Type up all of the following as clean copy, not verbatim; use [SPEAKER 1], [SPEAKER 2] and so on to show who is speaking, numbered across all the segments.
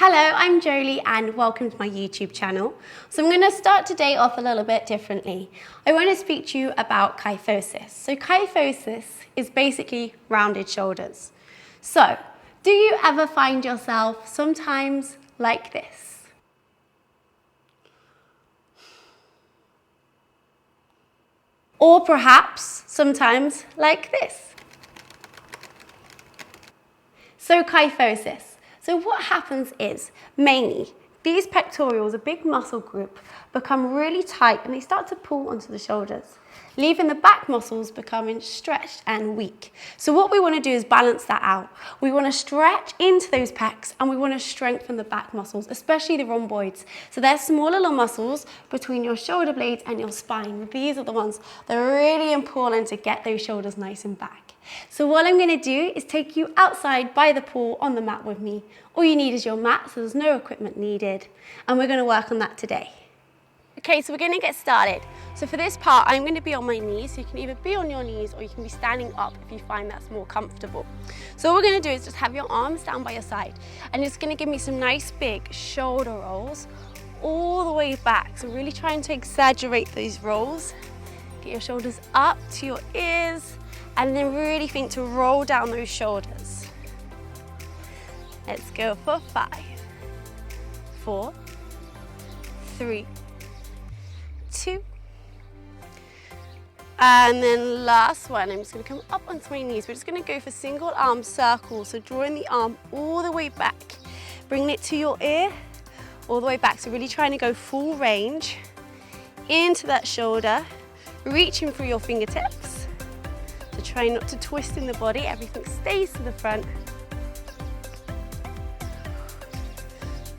[SPEAKER 1] Hello, I'm Jo-Leigh and welcome to my YouTube channel. So I'm going to start today off a little bit differently. I want to speak to you about kyphosis. So kyphosis is basically rounded shoulders. So do you ever find yourself sometimes like this? Or perhaps sometimes like this? So kyphosis. So what happens is, mainly, these pectorals, a big muscle group, become really tight and they start to pull onto the shoulders, leaving the back muscles becoming stretched and weak. So what we want to do is balance that out. We want to stretch into those pecs and we want to strengthen the back muscles, especially the rhomboids. So they're small little muscles between your shoulder blades and your spine. These are the ones that are really important to get those shoulders nice and back. So what I'm going to do is take you outside by the pool on the mat with me. All you need is your mat, so there's no equipment needed. And we're going to work on that today. Okay, so we're going to get started. So for this part, I'm going to be on my knees. So you can either be on your knees or you can be standing up if you find that's more comfortable. So what we're going to do is just have your arms down by your side. And it's going to give me some nice big shoulder rolls all the way back. So really trying to exaggerate those rolls. Get your shoulders up to your ears. And then really think to roll down those shoulders. Let's go for 5, 4, 3, 2. And then last one, I'm just going to come up onto my knees. We're just going to go for single arm circles. So drawing the arm all the way back, bringing it to your ear, all the way back. So really trying to go full range into that shoulder, reaching through your fingertips. So try not to twist in the body, everything stays to the front.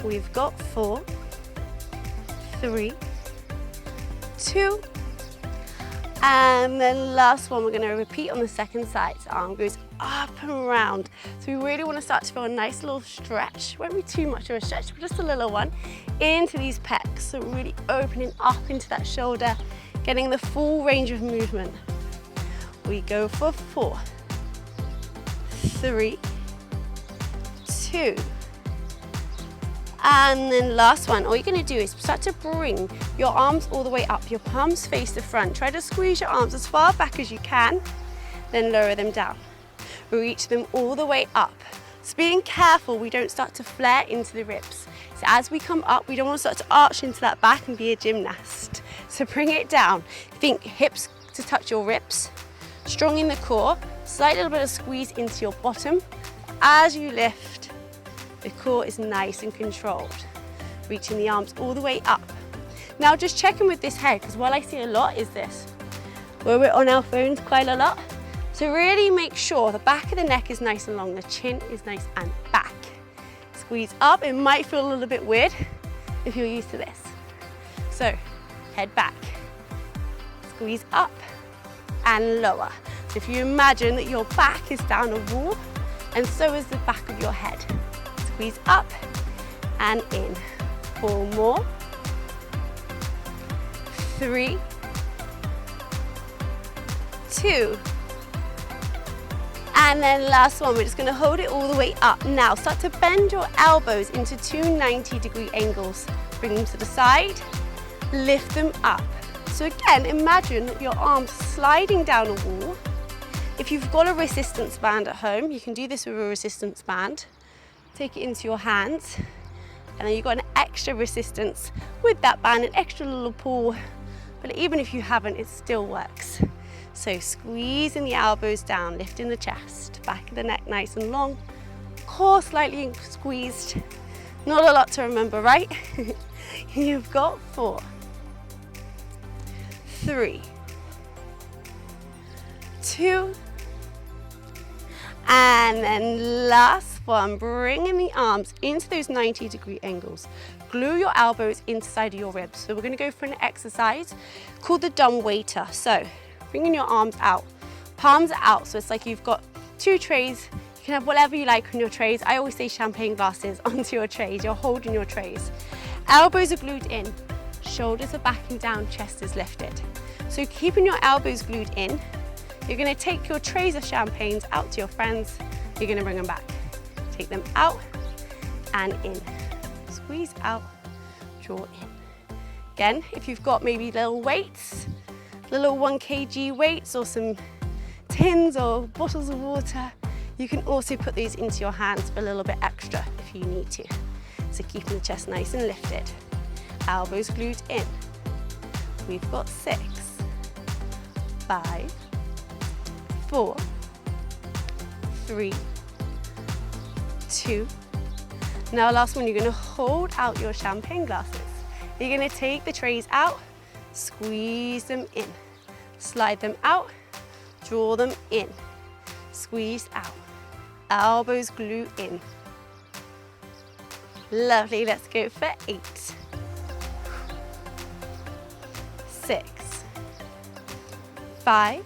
[SPEAKER 1] We've got 4, 3, 2, and then last one, we're going to repeat on the second side. So arm goes up and around. So we really want to start to feel a nice little stretch. Won't be too much of a stretch, but just a little one into these pecs. So really opening up into that shoulder, getting the full range of movement. We go for 4, 3, 2, and then last one. All you're going to do is start to bring your arms all the way up, your palms face the front. Try to squeeze your arms as far back as you can, then lower them down. Reach them all the way up. So being careful we don't start to flare into the ribs. So as we come up, we don't want to start to arch into that back and be a gymnast. So bring it down. Think hips to touch your ribs. Strong in the core, slight little bit of squeeze into your bottom. As you lift, the core is nice and controlled. Reaching the arms all the way up. Now just checking with this head, because what I see a lot is this, where we're on our phones quite a lot. So really make sure the back of the neck is nice and long, the chin is nice and back. Squeeze up, it might feel a little bit weird if you're used to this. So head back, squeeze up, and lower. So if you imagine that your back is down a wall and so is the back of your head. Squeeze up and in. 4 more. 3, 2. And then last one, we're just going to hold it all the way up. Now start to bend your elbows into 2 90-degree angles. Bring them to the side, lift them up. So again, imagine your arms sliding down a wall. If you've got a resistance band at home, you can do this with a resistance band. Take it into your hands, and then you've got an extra resistance with that band, an extra little pull. But even if you haven't, it still works. So squeezing the elbows down, lifting the chest, back of the neck nice and long, core slightly squeezed. Not a lot to remember, right? You've got 4, 3, 2, and then last one, bringing the arms into those 90-degree angles. Glue your elbows inside of your ribs. So we're going to go for an exercise called the dumb waiter. So bringing your arms out, palms are out, so it's like you've got 2 trays. You can have whatever you like on your trays. I always say champagne glasses onto your trays. You're holding your trays. Elbows are glued in. Shoulders are backing down, chest is lifted. So keeping your elbows glued in, you're going to take your trays of champagnes out to your friends. You're going to bring them back. Take them out and in. squeeze out, draw in. Again, if you've got maybe little weights, little 1 kg weights or some tins or bottles of water, you can also put these into your hands for a little bit extra if you need to. So keeping the chest nice and lifted. Elbows glued in. We've got 6, 5, 4, 3, 2. Now last one, you're going to hold out your champagne glasses. You're going to take the trays out, squeeze them in, slide them out, draw them in, squeeze out, elbows glue in. Lovely, let's go for 8, 6, 5,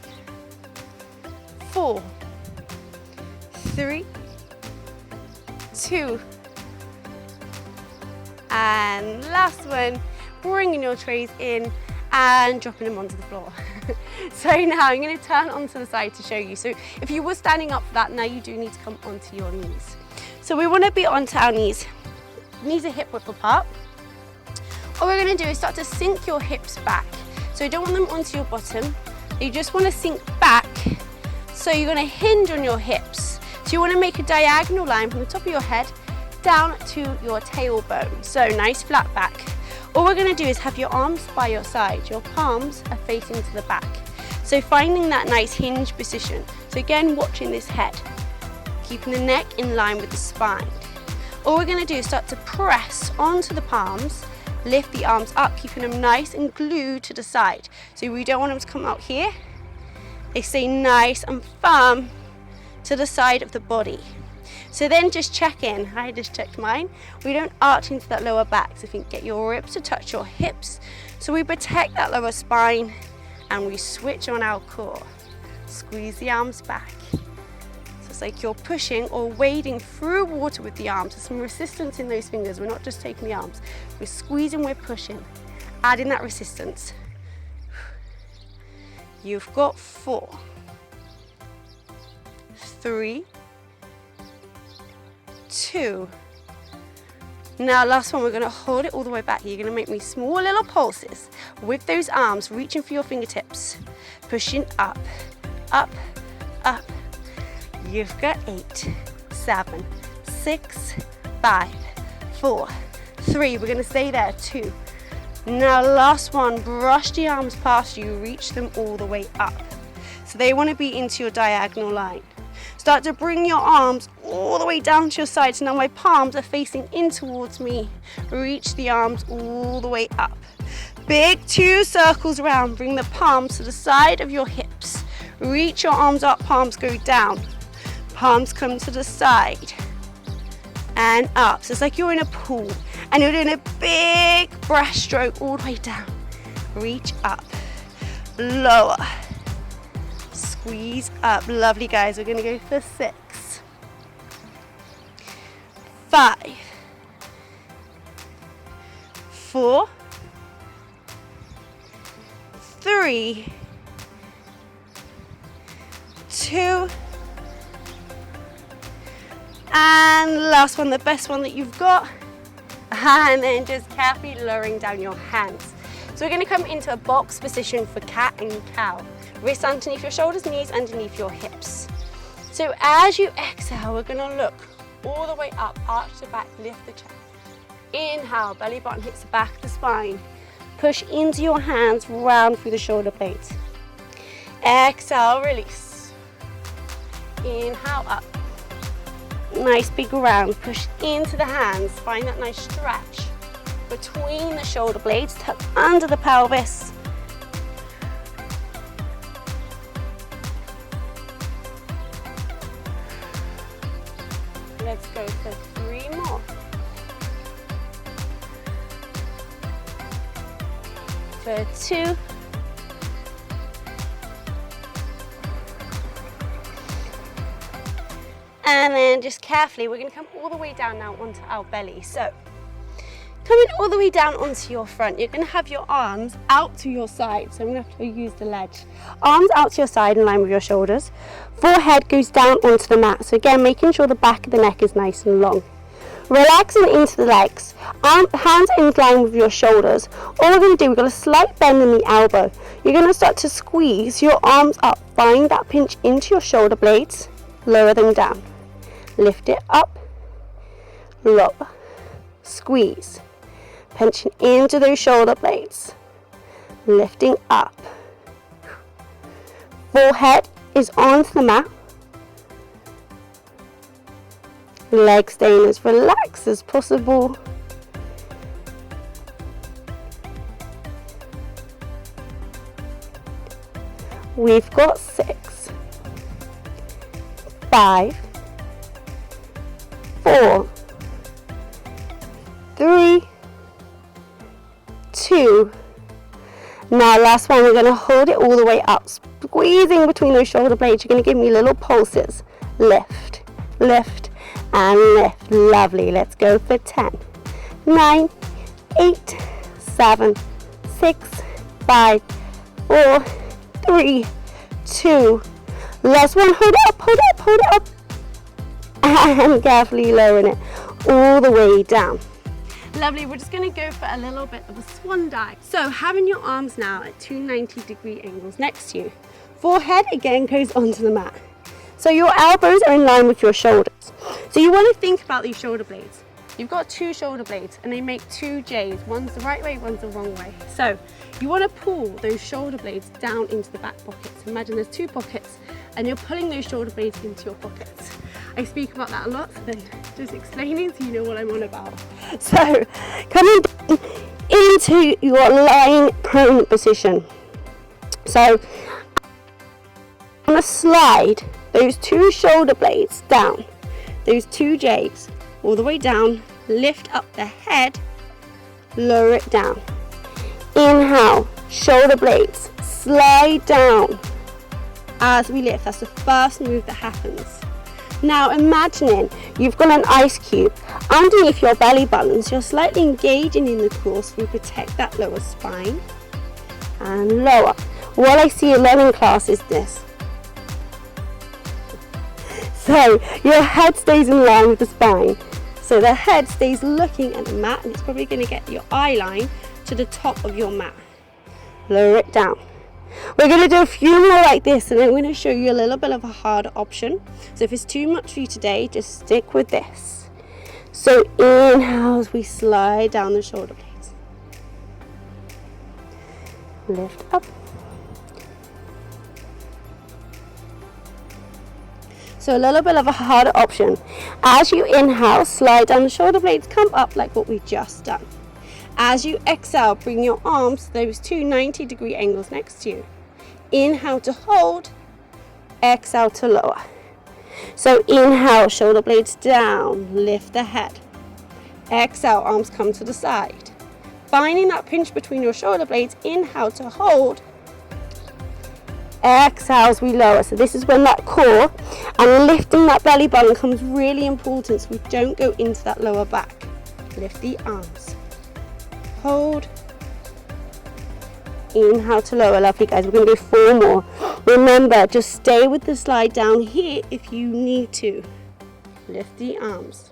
[SPEAKER 1] 4, 3, 2, and last one, bringing your trays in and dropping them onto the floor. So now I'm going to turn onto the side to show you. So if you were standing up for that, now you do need to come onto your knees. So we want to be onto our knees. Knees are hip width apart. What we're going to do is start to sink your hips back. So you don't want them onto your bottom. You just want to sink back. So you're going to hinge on your hips. So you want to make a diagonal line from the top of your head down to your tailbone. So nice flat back. All we're going to do is have your arms by your side. Your palms are facing to the back. So finding that nice hinge position. So again, watching this head. Keeping the neck in line with the spine. All we're going to do is start to press onto the palms, lift the arms up, keeping them nice and glued to the side. So we don't want them to come out here. They stay nice and firm to the side of the body. So then just check in. I just checked mine. We don't arch into that lower back. So if you can get your ribs to touch your hips. So we protect that lower spine and we switch on our core. Squeeze the arms back. So it's like you're pushing or wading through water with the arms. There's some resistance in those fingers. We're not just taking the arms. We're squeezing, we're pushing. Adding that resistance. You've got 4, 3, 2. Now last one, we're going to hold it all the way back. You're going to make me small little pulses with those arms, reaching for your fingertips, pushing up, up, up. You've got 8, 7, 6, 5, 4, 3. We're going to stay there, 2. Now last one, brush the arms past you, reach them all the way up. So they want to be into your diagonal line. Start to bring your arms all the way down to your side. So now my palms are facing in towards me. Reach the arms all the way up. Big 2 circles around. Bring the palms to the side of your hips. Reach your arms up, palms go down. Palms come to the side and up. So it's like you're in a pool and you're doing a big breaststroke all the way down. Reach up, lower. Squeeze up. Lovely, guys. We're going to go for 6, 5, 4, 3, 2, and last one, the best one that you've got. And then just carefully lowering down your hands. So we're going to come into a box position for cat and cow. Wrists underneath your shoulders, knees underneath your hips. So as you exhale, we're going to look all the way up, arch the back, lift the chest. Inhale, belly button hits the back of the spine. Push into your hands, round through the shoulder blades. Exhale, release. Inhale, up. Nice big round, push into the hands. Find that nice stretch between the shoulder blades, tuck under the pelvis. Let's go for 3 more. For 2. And then just carefully, we're going to come all the way down now onto our belly. So, coming all the way down onto your front, you're going to have your arms out to your side. So I'm going to have to use the ledge. Arms out to your side in line with your shoulders. Forehead goes down onto the mat. So again, making sure the back of the neck is nice and long. Relaxing into the legs, hands in line with your shoulders. All we're going to do, we've got a slight bend in the elbow. You're going to start to squeeze your arms up, find that pinch into your shoulder blades, lower them down. Lift it up, lower, squeeze, pinching into those shoulder blades, lifting up. Forehead is onto the mat. Legs staying as relaxed as possible. We've got 6, 5, 4, 3, 2. Now last one, we're going to hold it all the way up, squeezing between those shoulder blades. You're going to give me little pulses. Lift, lift, and lift. Lovely. Let's go for 10, 9, 8, 7, 6, 5, 4, 3, 2. Last one. Hold it up, hold it up, hold it up. And carefully lowering it all the way down. Lovely. We're just going to go for a little bit of a swan dive. So having your arms now at 2 90-degree angles next to you. Forehead again goes onto the mat. So your elbows are in line with your shoulders. So you want to think about these shoulder blades. You've got 2 shoulder blades and they make 2 J's. One's the right way, one's the wrong way. So you want to pull those shoulder blades down into the back pockets. Imagine there's 2 pockets and you're pulling those shoulder blades into your pockets. I speak about that a lot, so then just explaining so you know what I'm on about. So coming down into your lying prone position. So I'm going to slide those 2 shoulder blades down, those 2 J's, all the way down, lift up the head, lower it down. Inhale, shoulder blades, slide down as we lift. That's the first move that happens. Now imagining you've got an ice cube underneath your belly button, so you're slightly engaging in the core so you protect that lower spine and lower. What I see in learning class is this. So your head stays in line with the spine. So the head stays looking at the mat and it's probably going to get your eye line to the top of your mat. Lower it down. We're going to do a few more like this and I'm going to show you a little bit of a harder option. So if it's too much for you today, just stick with this. So inhale as we slide down the shoulder blades. Lift up. So a little bit of a harder option. As you inhale, slide down the shoulder blades, come up like what we've just done. As you exhale, bring your arms to those 2 90-degree angles next to you. Inhale to hold, exhale to lower. So inhale, shoulder blades down, lift the head. Exhale, arms come to the side. Finding that pinch between your shoulder blades, inhale to hold. Exhale as we lower. So this is when that core and lifting that belly button becomes really important so we don't go into that lower back. Lift the arms. Hold. Inhale to lower. Lovely guys. We're going to do 4 more. Remember, just stay with the slide down here if you need to. Lift the arms.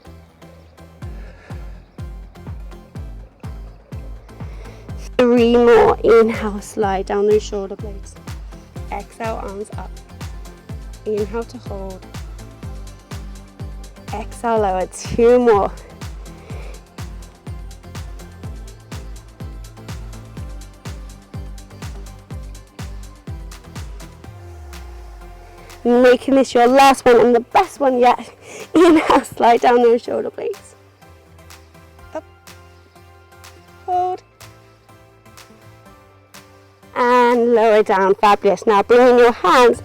[SPEAKER 1] Three more. Inhale, slide down those shoulder blades. Exhale, arms up. Inhale to hold. Exhale, lower. 2 more. Making this your last one and the best one yet. Inhale, slide down those shoulder blades. Up. Hold. And lower down. Fabulous. Now bringing your hands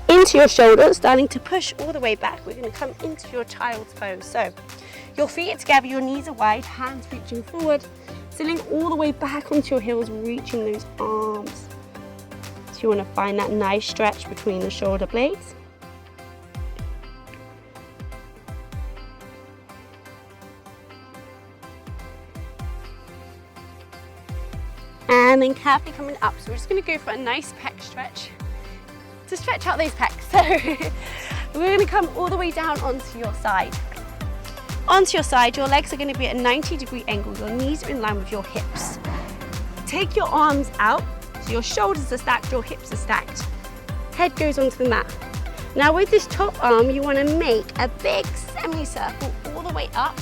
[SPEAKER 1] into your shoulders, starting to push all the way back. We're going to come into your child's pose. So your feet are together, your knees are wide, hands reaching forward, sitting all the way back onto your heels, reaching those arms. So you want to find that nice stretch between the shoulder blades. And then carefully coming up. So we're just going to go for a nice pec stretch to stretch out those pecs. So we're going to come all the way down onto your side. Onto your side, your legs are going to be at a 90-degree angle. Your knees are in line with your hips. Take your arms out, so your shoulders are stacked, your hips are stacked. Head goes onto the mat. Now with this top arm, you want to make a big semicircle all the way up.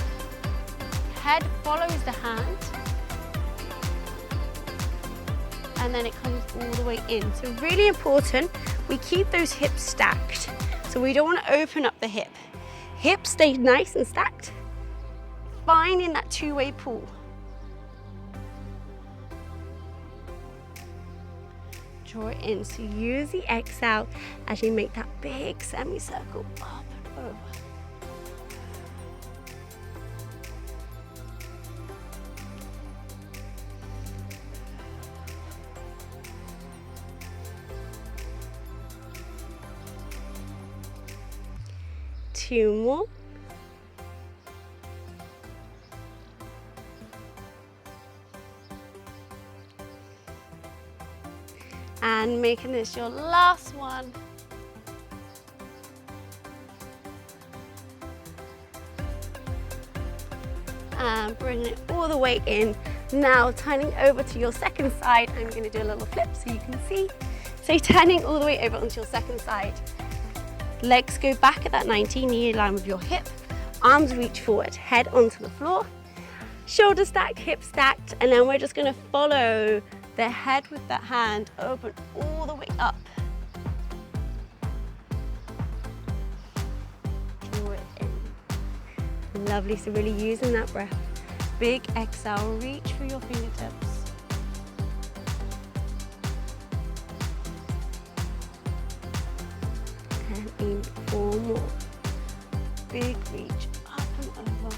[SPEAKER 1] Head follows the hand. And then it comes all the way in. So really important, we keep those hips stacked. So we don't want to open up the hip. Hips stay nice and stacked. Finding that two-way pull. Draw it in. So use the exhale as you make that big semicircle up and over. Two more. And making this your last one. And bringing it all the way in. Now turning over to your second side, I'm going to do a little flip so you can see. So turning all the way over onto your second side. Legs go back at that 90, knee in line with your hip. Arms reach forward, head onto the floor. Shoulders stacked, hips stacked, and then we're just going to follow the head with that hand open all the way up. Draw it in. Lovely, so really using that breath. Big exhale, reach for your fingertips. And in 4 more. Big reach up and over.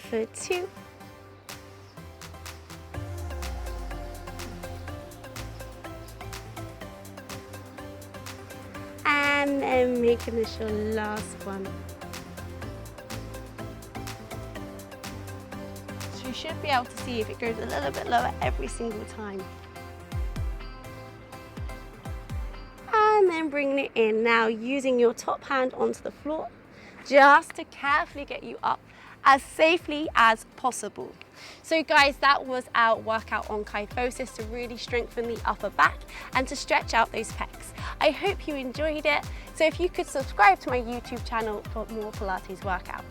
[SPEAKER 1] For 2. And then making this your last one. So you should be able to see if it goes a little bit lower every single time. And then bringing it in. Now using your top hand onto the floor, just to carefully get you up as safely as possible. So guys, that was our workout on kyphosis to really strengthen the upper back and to stretch out those pecs. I hope you enjoyed it. So if you could subscribe to my YouTube channel for more Pilates workouts.